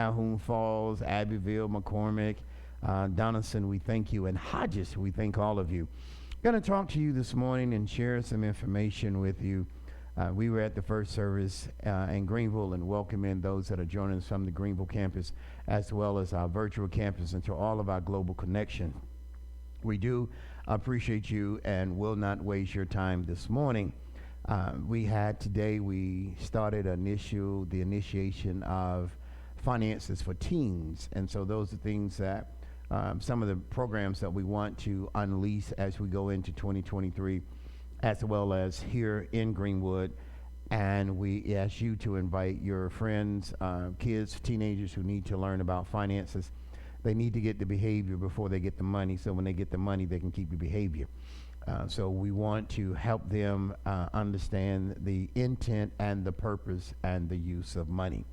Calhoun Falls, Abbeville, McCormick, Donaldson, we thank you, and Hodges, we thank all of you. Going to talk to you this morning and share some information with you. We were at the first service in Greenville and welcome in those that are joining us from the Greenville campus as well as our virtual campus and to all of our global connection. We do appreciate you and will not waste your time this morning. We started the initiation of finances for teens. And so those are things that some of the programs that we want to unleash as we go into 2023, as well as here in Greenwood. And we ask you to invite your friends, kids, teenagers who need to learn about finances. They need to get the behavior before they get the money. So when they get the money, they can keep the behavior. So we want to help them understand the intent and the purpose and the use of money.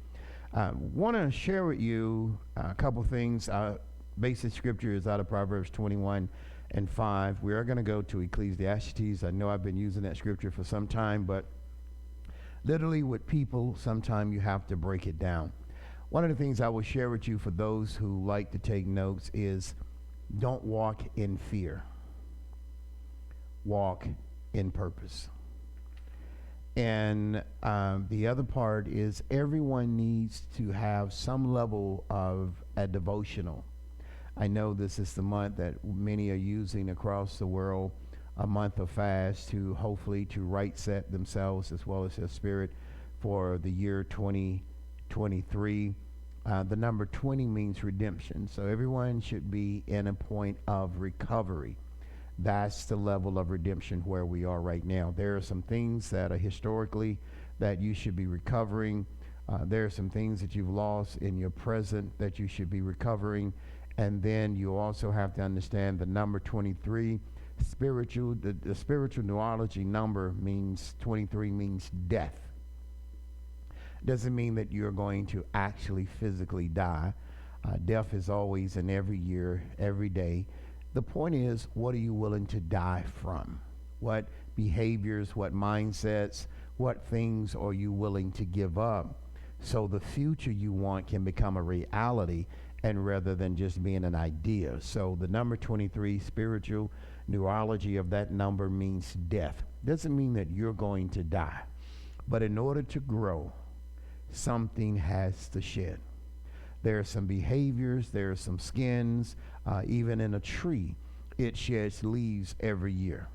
Want to share with you a couple things. Basic scripture is out of Proverbs 21:5. We are going to go to Ecclesiastes. I know I've been using that scripture for some time, but literally with people, sometimes you have to break it down. One of the things I will share with you for those who like to take notes is don't walk in fear. Walk in purpose. And the other part is everyone needs to have some level of a devotional. I know this is the month that many are using across the world, a month of fast to hopefully to right set themselves as well as their spirit for the year 2023. The number 20 means redemption. So everyone should be in a point of recovery. That's the level of redemption where we are right now. There are some things that are historically that you should be recovering. There are some things that you've lost in your present that you should be recovering. And then you also have to understand the number 23, the spiritual neurology number means 23 means death. Doesn't mean that you're going to actually physically die. Death is always and every year, every day. The point is, what are you willing to die from? What behaviors, what mindsets, what things are you willing to give up so the future you want can become a reality and rather than just being an idea? So the number 23, spiritual neurology of that number means death. Doesn't mean that you're going to die. But in order to grow, something has to shed. There are some behaviors, there are some skins, even in a tree, it sheds leaves every year.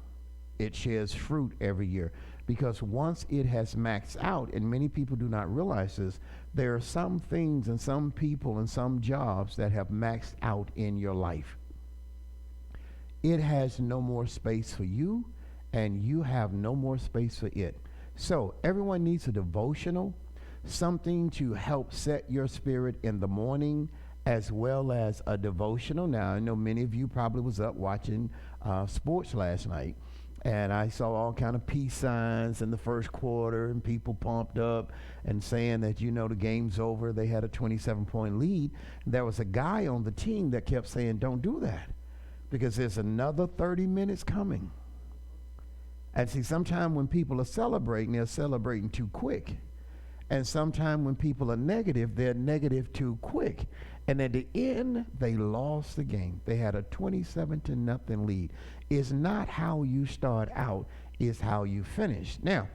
It sheds fruit every year. Because once it has maxed out, and many people do not realize this, there are some things and some people and some jobs that have maxed out in your life. It has no more space for you, and you have no more space for it. So everyone needs a devotional, something to help set your spirit in the morning, as well as a devotional. Now, I know many of you probably was up watching sports last night, and I saw all kind of peace signs in the first quarter and people pumped up and saying that, the game's over. They had a 27-point lead. There was a guy on the team that kept saying, don't do that because there's another 30 minutes coming. And see, sometimes when people are celebrating, they're celebrating too quick. And sometimes when people are negative, they're negative too quick. And at the end, they lost the game. They had a 27-0 lead. It's not how you start out, it's how you finish. Now,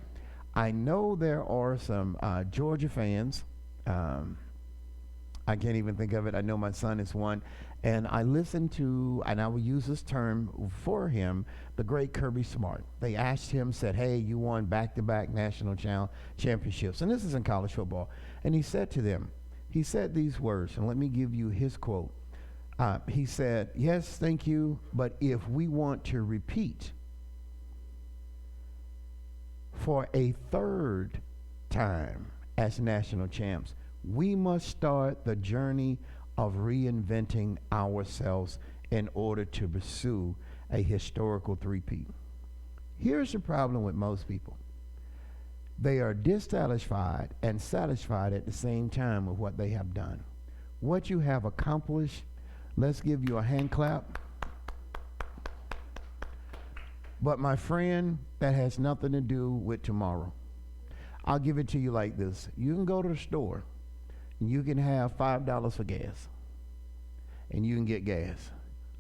I know there are some Georgia fans. I can't even think of it. I know my son is one. And I listened to, and I will use this term for him, the great Kirby Smart. They asked him, said, hey, you won back-to-back national championships. And this is in college football. And he said to them, he said these words, and let me give you his quote. He said, yes, thank you, but if we want to repeat for a third time as national champs, we must start the journey of reinventing ourselves in order to pursue a historical three-peat. Here's the problem with most people. They are dissatisfied and satisfied at the same time with what they have done. What you have accomplished, let's give you a hand clap. But my friend, that has nothing to do with tomorrow. I'll give it to you like this. You can go to the store. You can have $5 for gas, and you can get gas.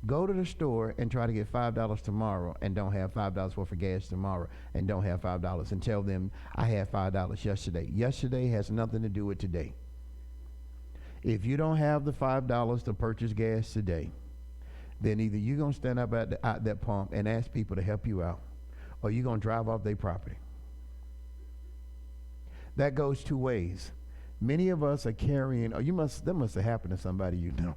Go to the store and try to get $5 tomorrow and don't have $5 worth of gas tomorrow and don't have $5 and tell them I had $5 yesterday. Yesterday has nothing to do with today. If you don't have the $5 to purchase gas today, then either you're going to stand up at that pump and ask people to help you out, or you're going to drive off their property. That goes two ways. Many of us are carrying, that must have happened to somebody you know.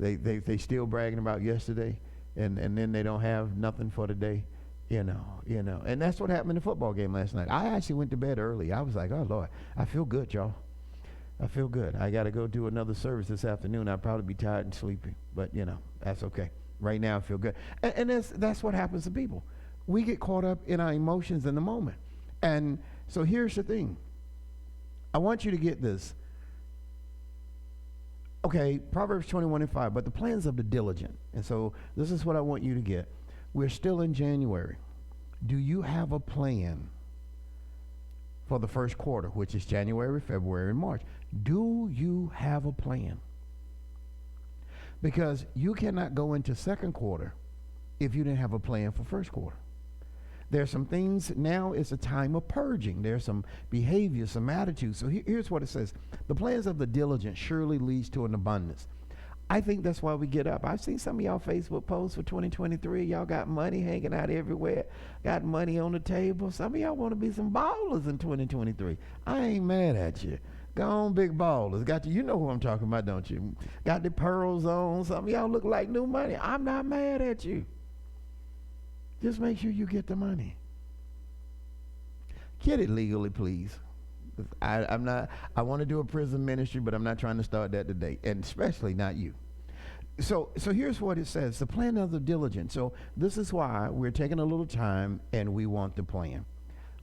They still bragging about yesterday, and then they don't have nothing for today, you know. And that's what happened in the football game last night. I actually went to bed early. I was like, oh, Lord, I feel good, y'all. I feel good. I got to go do another service this afternoon. I'll probably be tired and sleepy, but, that's okay. Right now I feel good. And that's what happens to people. We get caught up in our emotions in the moment. And so here's the thing. I want you to get this. Okay, Proverbs 21:5, but the plans of the diligent. And so this is what I want you to get. We're still in January. Do you have a plan for the first quarter, which is January, February, and March? Do you have a plan? Because you cannot go into second quarter if you didn't have a plan for first quarter. There's some things, now it's a time of purging. There's some behaviors, some attitudes. So here's what it says. The plans of the diligent surely leads to an abundance. I think that's why we get up. I've seen some of y'all Facebook posts for 2023. Y'all got money hanging out everywhere. Got money on the table. Some of y'all want to be some ballers in 2023. I ain't mad at you. Go on, big ballers. Got you know who I'm talking about, don't you? Got the pearls on. Some of y'all look like new money. I'm not mad at you. Just make sure you get the money. Get it legally, please. I want to do a prison ministry, but I'm not trying to start that today, and especially not you. So here's what it says, the plan of the diligent. So this is why we're taking a little time and we want the plan.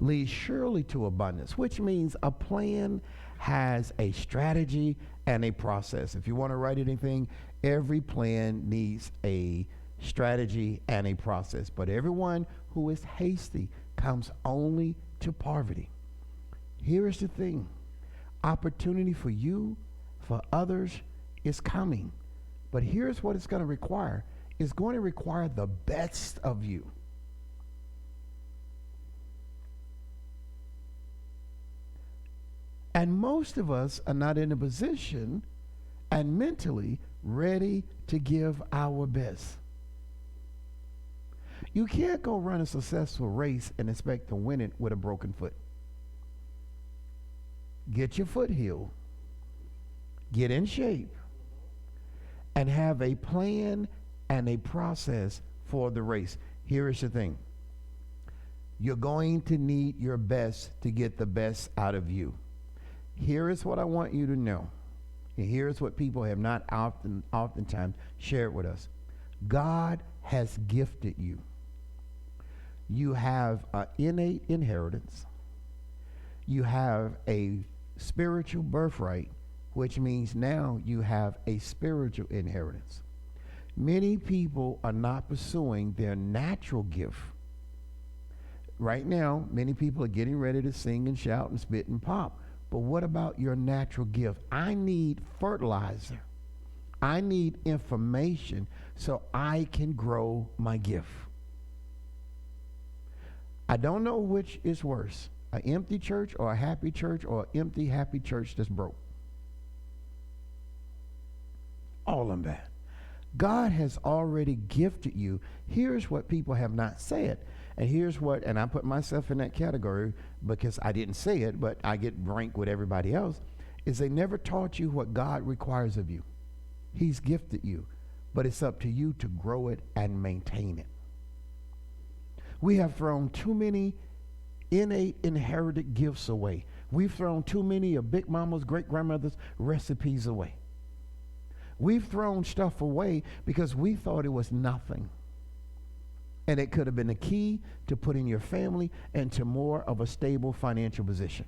Leads surely to abundance, which means a plan has a strategy and a process. If you want to write anything, every plan needs a strategy and a process. But everyone who is hasty comes only to poverty. Here is the thing. Opportunity for you, for others is coming. But here's what it's going to require. It's going to require the best of you. And most of us are not in a position and mentally ready to give our best. You can't go run a successful race and expect to win it with a broken foot. Get your foot healed. Get in shape. And have a plan and a process for the race. Here is the thing. You're going to need your best to get the best out of you. Here is what I want you to know. And here's what people have not oftentimes shared with us. God has gifted you. You have an innate inheritance. You have a spiritual birthright, which means now you have a spiritual inheritance. Many people are not pursuing their natural gift. Right now, many people are getting ready to sing and shout and spit and pop. But what about your natural gift? I need fertilizer. I need information so I can grow my gift. I don't know which is worse, an empty church or a happy church or an empty, happy church that's broke. All of them bad. God has already gifted you. Here's what people have not said. And here's what, and I put myself in that category because I didn't say it, but I get ranked with everybody else, is they never taught you what God requires of you. He's gifted you, but it's up to you to grow it and maintain it. We have thrown too many innate inherited gifts away. We've thrown too many of Big Mama's, great grandmother's recipes away. We've thrown stuff away because we thought it was nothing. And it could have been the key to putting your family into more of a stable financial position.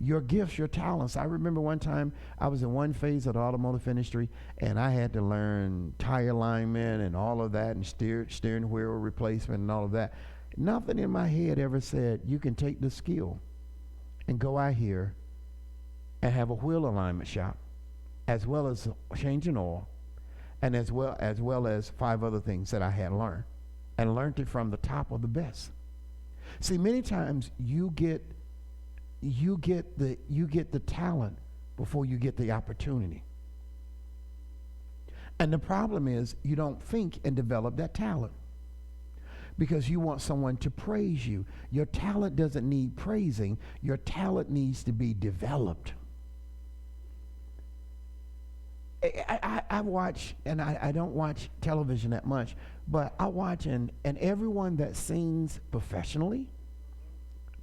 Your gifts, your talents. I remember one time I was in one phase of the automotive industry and I had to learn tire alignment and all of that and steering wheel replacement and all of that. Nothing in my head ever said you can take this skill and go out here and have a wheel alignment shop as well as changing oil, and as well as 5 other things that I had learned, and learned it from the top of the best. See, many times you get the talent before you get the opportunity. And the problem is you don't think and develop that talent because you want someone to praise you. Your talent doesn't need praising. Your talent needs to be developed. I watch, and I don't watch television that much, but I watch, and everyone that sings professionally,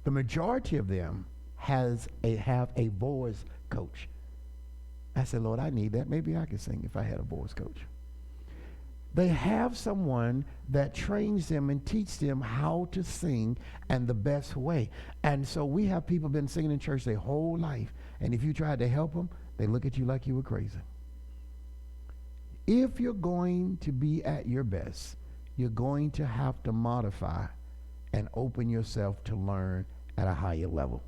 the majority of them have a voice coach. I said, Lord, I need that. Maybe I could sing if I had a voice coach. They have someone that trains them and teach them how to sing and the best way. And so we have people been singing in church their whole life, and if you tried to help them, they look at you like you were crazy. If you're going to be at your best, you're going to have to modify and open yourself to learn at a higher level.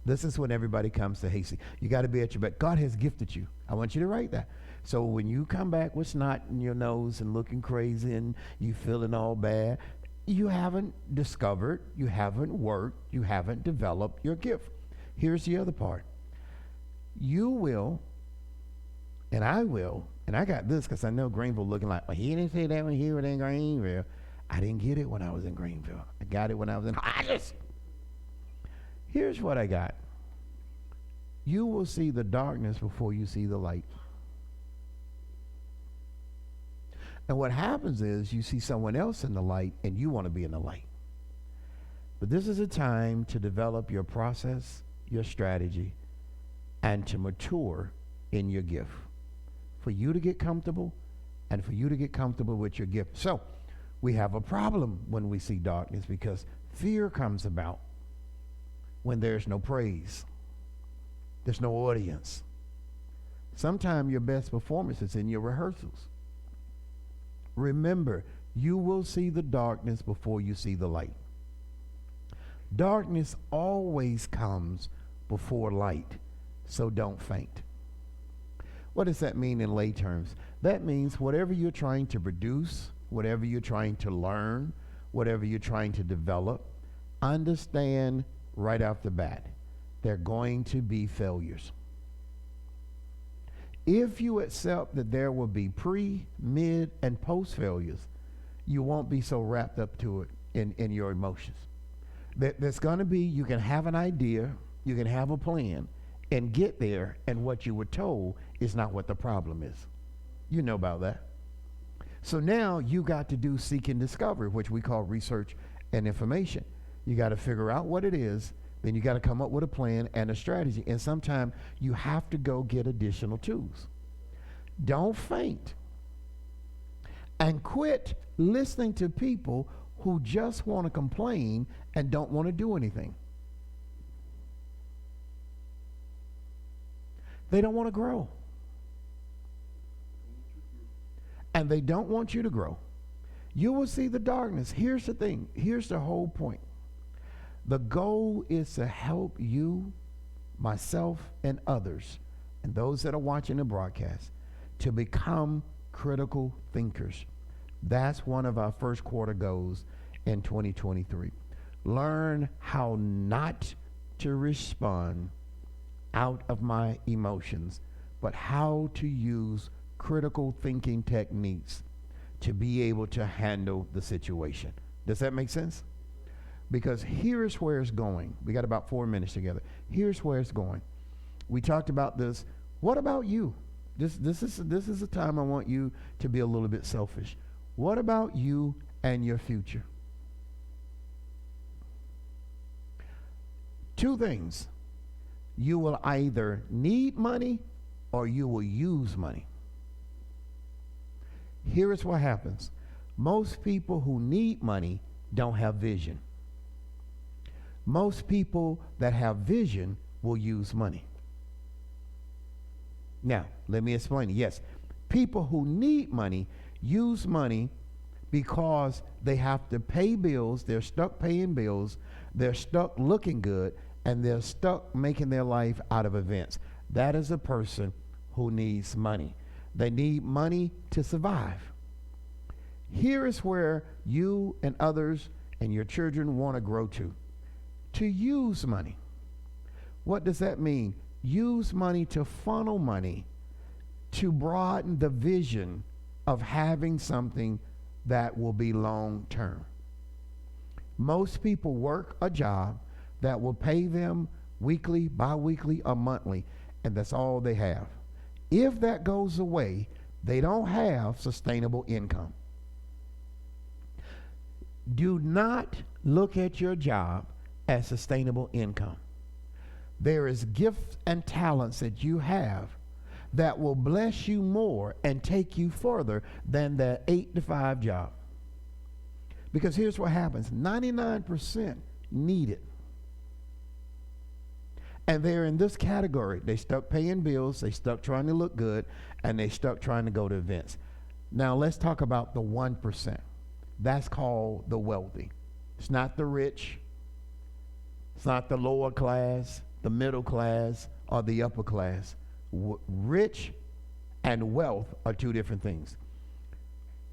This is when everybody comes to Hasty. You got to be at your best. God has gifted you. I want you to write that. So when you come back with snot in your nose and looking crazy and you feeling all bad, you haven't discovered, you haven't worked, you haven't developed your gift. Here's the other part. You will, and I will, and I got this because I know Greenville looking like, well, he didn't say that when he was in Greenville. I didn't get it when I was in Greenville. I got it when I was in Hodges. Here's what I got. You will see the darkness before you see the light. And what happens is you see someone else in the light and you want to be in the light. But this is a time to develop your process, your strategy, and to mature in your gift. For you to get comfortable and for you to get comfortable with your gift. So we have a problem when we see darkness because fear comes about when there's no praise. There's no audience. Sometimes your best performance is in your rehearsals. Remember, you will see the darkness before you see the light. Darkness always comes before light, so don't faint. What does that mean in lay terms? That means whatever you're trying to produce, whatever you're trying to learn, whatever you're trying to develop, understand right off the bat, they're going to be failures. If you accept that there will be pre, mid, and post failures, you won't be so wrapped up to it in your emotions. There's going to be, you can have an idea, you can have a plan, and get there, and what you were told is not what the problem is. You know about that. So now you got to do seek and discovery, which we call research and information. You got to figure out what it is, then you got to come up with a plan and a strategy, and sometimes you have to go get additional tools. Don't faint, and quit listening to people who just want to complain and don't want to do anything. They don't want to grow, and they don't want you to grow. You will see the darkness. Here's the thing. Here's the whole point. The goal is to help you, myself, and others, and those that are watching the broadcast, to become critical thinkers. That's one of our first quarter goals in 2023. Learn how not to respond out of my emotions, but how to use critical thinking techniques to be able to handle the situation. Does that make sense? Because here's where it's going. We got about 4 minutes together. Here's where it's going. We talked about this. What about you? This is a time I want you to be a little bit selfish. What about you and your future? 2 things. You will either need money or you will use money. Here is what happens. Most people who need money don't have vision. Most people that have vision will use money. Now, let me explain it. Yes, people who need money use money because they have to pay bills. They're stuck paying bills. They're stuck looking good, and they're stuck making their life out of events. That is a person who needs money. They need money to survive. Here is where you and others and your children want to grow to use money. What does that mean? Use money to funnel money to broaden the vision of having something that will be long term. Most people work a job that will pay them weekly, bi-weekly, or monthly, and that's all they have. If that goes away, they don't have sustainable income. Do not look at your job as sustainable income. There is gifts and talents that you have that will bless you more and take you further than that 8-to-5 job. Because here's what happens. 99% need it. And they're in this category. They stuck paying bills, they stuck trying to look good, and they stuck trying to go to events. Now let's talk about the 1%. That's called the wealthy. It's not the rich. It's not the lower class, the middle class, or the upper class. Rich and wealth are two different things.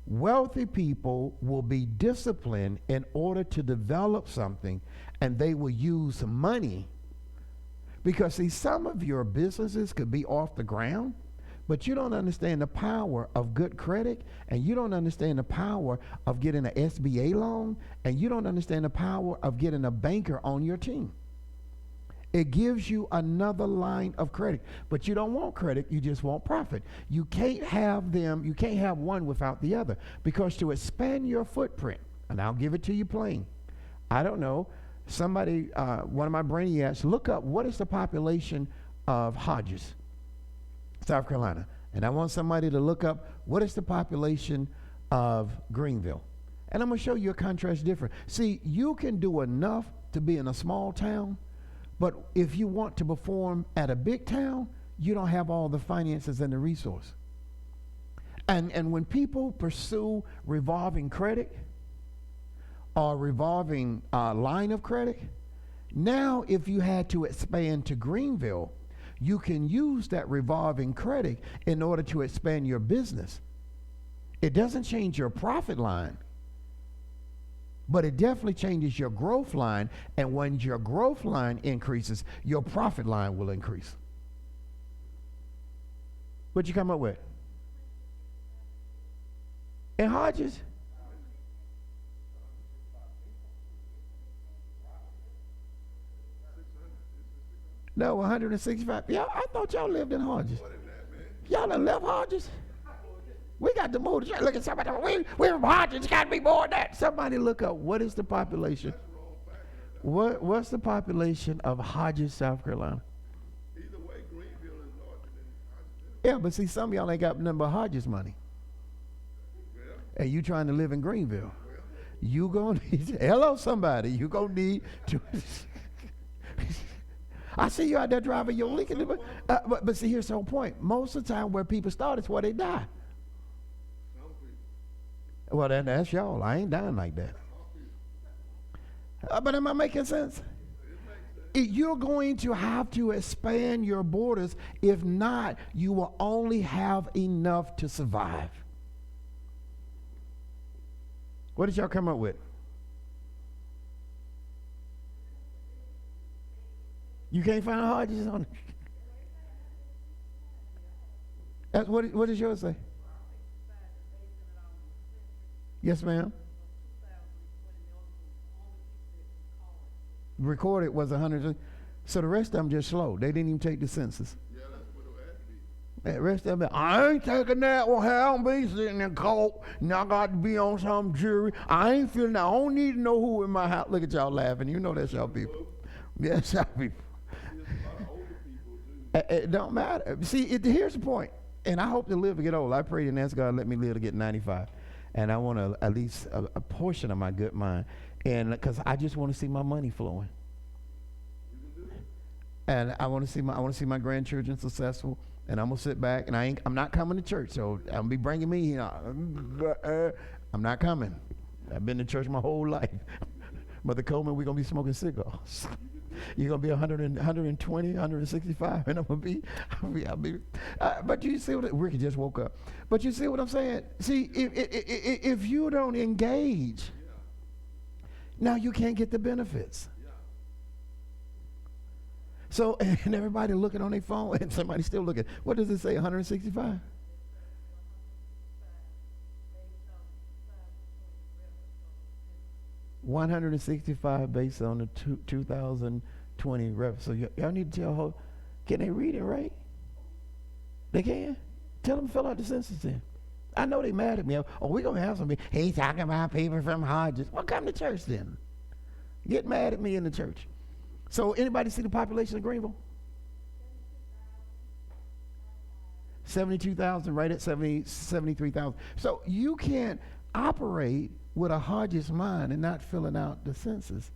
Wealthy people will be disciplined in order to develop something, and they will use money. Because see, some of your businesses could be off the ground, but you don't understand the power of good credit, and you don't understand the power of getting an SBA loan, and you don't understand the power of getting a banker on your team. It gives you another line of credit, but you don't want credit, you just want profit. You can't have them, you can't have one without the other, because to expand your footprint, and I'll give it to you plain, I don't know, somebody, one of my brainiacs, look up what is the population of Hodges, South Carolina. And I want somebody to look up what is the population of Greenville. And I'm going to show you a contrast difference. See, you can do enough to be in a small town, but if you want to perform at a big town, you don't have all the finances and the resource. And when people pursue revolving credit or revolving line of credit, now if you had to expand to Greenville, you can use that revolving credit in order to expand your business. It doesn't change your profit line, but it definitely changes your growth line. And when your growth line increases, your profit line will increase. What'd you come up with? In Hodges? No, 165. Yeah, I thought y'all lived in Hodges. Y'all done left Hodges? We got to move. Look at somebody. We're from Hodges. It's got to be more than that. Somebody look up. What is the population? What's the population of Hodges, South Carolina? Either way, Greenville is larger than Hodges. Yeah, but see, some of y'all ain't got nothing but Hodges money. Well, And you trying to live in Greenville. well, You gonna need, hello somebody, you gonna need to. I see you out there driving your Lincoln. But see, here's the whole point. Most of the time where people start is where they die. some people. Well, that's y'all. I ain't dying like that. But am I making sense? You're going to have to expand your borders. If not, you will only have enough to survive. What did y'all come up with? You can't find Hodges on it. That's what does yours say? Yes, ma'am. Recorded was 100. So the rest of them just slow. They didn't even take the census. Yeah, that's what it had to be. The rest of them, I ain't taking that one. Hell, I'm be sitting in court. And I got to be on some jury. I ain't feeling that. I don't need to know who in my house. Look at y'all laughing. You know that's y'all people. Yes, y'all people. There's a lot of older people, too. It don't matter. See, here's the point. And I hope to live to get old. I pray and ask God let me live to get 95. And I want to at least a portion of my good mind. And because I just want to see my money flowing. And I want to see my grandchildren successful. And I'm gonna sit back, and I'm not coming to church. So I'm gonna be bringing me. You know, I'm not coming. I've been to church my whole life. Mother Coleman, we're gonna be smoking cigars. You're going to be 100 and, 120, 165, and I'll be. But you see what, Ricky just woke up. But you see what I'm saying? See, if you don't engage, now you can't get the benefits. So, and everybody looking on their phone, and somebody still looking. What does it say, 165? $165 based on the 2020 rev. So y'all need to tell her, can they read it right? They can? Tell them to fill out the census then. I know they mad at me. Oh, we're going to have some. He's talking about people from Hodges. Well, come to church then. Get mad at me in the church. So anybody see the population of Greenville? 72,000, right at 73,000. So you can't operate with a Hodges mind and not filling out the census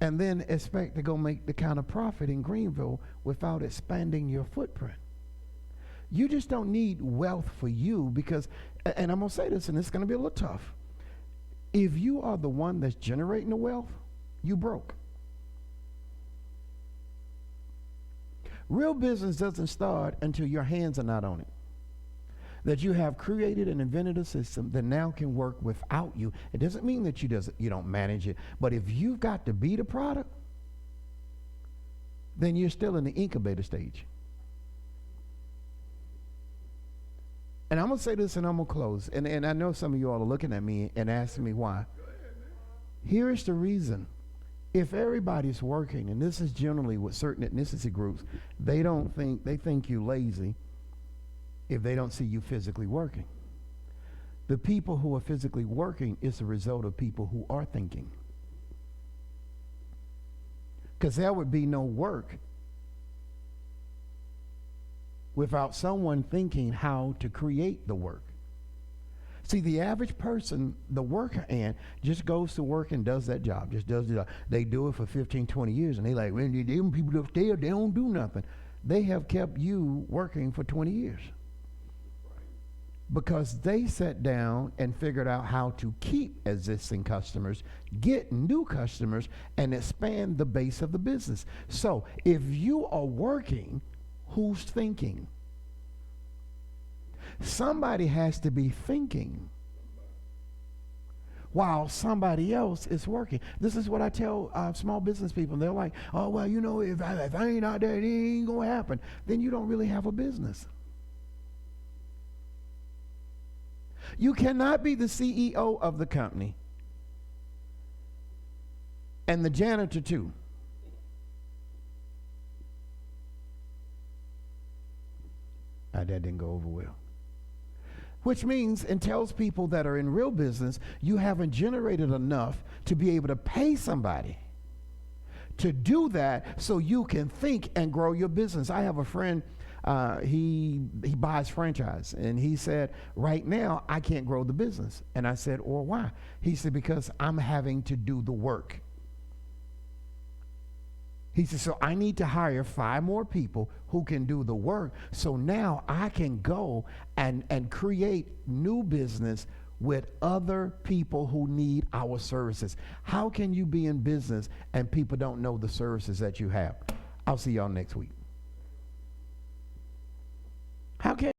and then expect to go make the kind of profit in Greenville without expanding your footprint. You just don't need wealth for you because, and I'm going to say this, and it's going to be a little tough. If you are the one that's generating the wealth, you broke. Real business doesn't start until your hands are not on it. That you have created and invented a system that now can work without you. It doesn't mean that you don't manage it, but if you've got to be the product, then you're still in the incubator stage. And I'm going to say this and I'm going to close. And I know some of you all are looking at me and asking me why. Here is the reason. If everybody's working, and this is generally with certain ethnicity groups, they think you lazy if they don't see you physically working. The people who are physically working is the result of people who are thinking. Because there would be no work without someone thinking how to create the work. See, the average person, the worker ant, just goes to work and does that job, just does the job. They do it for 15, 20 years, and they like, when them people upstairs, they don't do nothing. They have kept you working for 20 years. Because they sat down and figured out how to keep existing customers, get new customers, and expand the base of the business. So if you are working, who's thinking? Somebody has to be thinking while somebody else is working. This is what I tell small business people. They're like, oh, well, you know, if I ain't out there, it ain't going to happen. Then you don't really have a business. You cannot be the CEO of the company and the janitor too. That didn't go over well. Which means and tells people that are in real business, you haven't generated enough to be able to pay somebody to do that so you can think and grow your business. I have a friend, he buys franchise, and he said, right now I can't grow the business. And I said, or why? He said, because I'm having to do the work. He said, so I need to hire 5 more people who can do the work, so now I can go and create new business with other people who need our services. How can you be in business and people don't know the services that you have? I'll see y'all next week. How can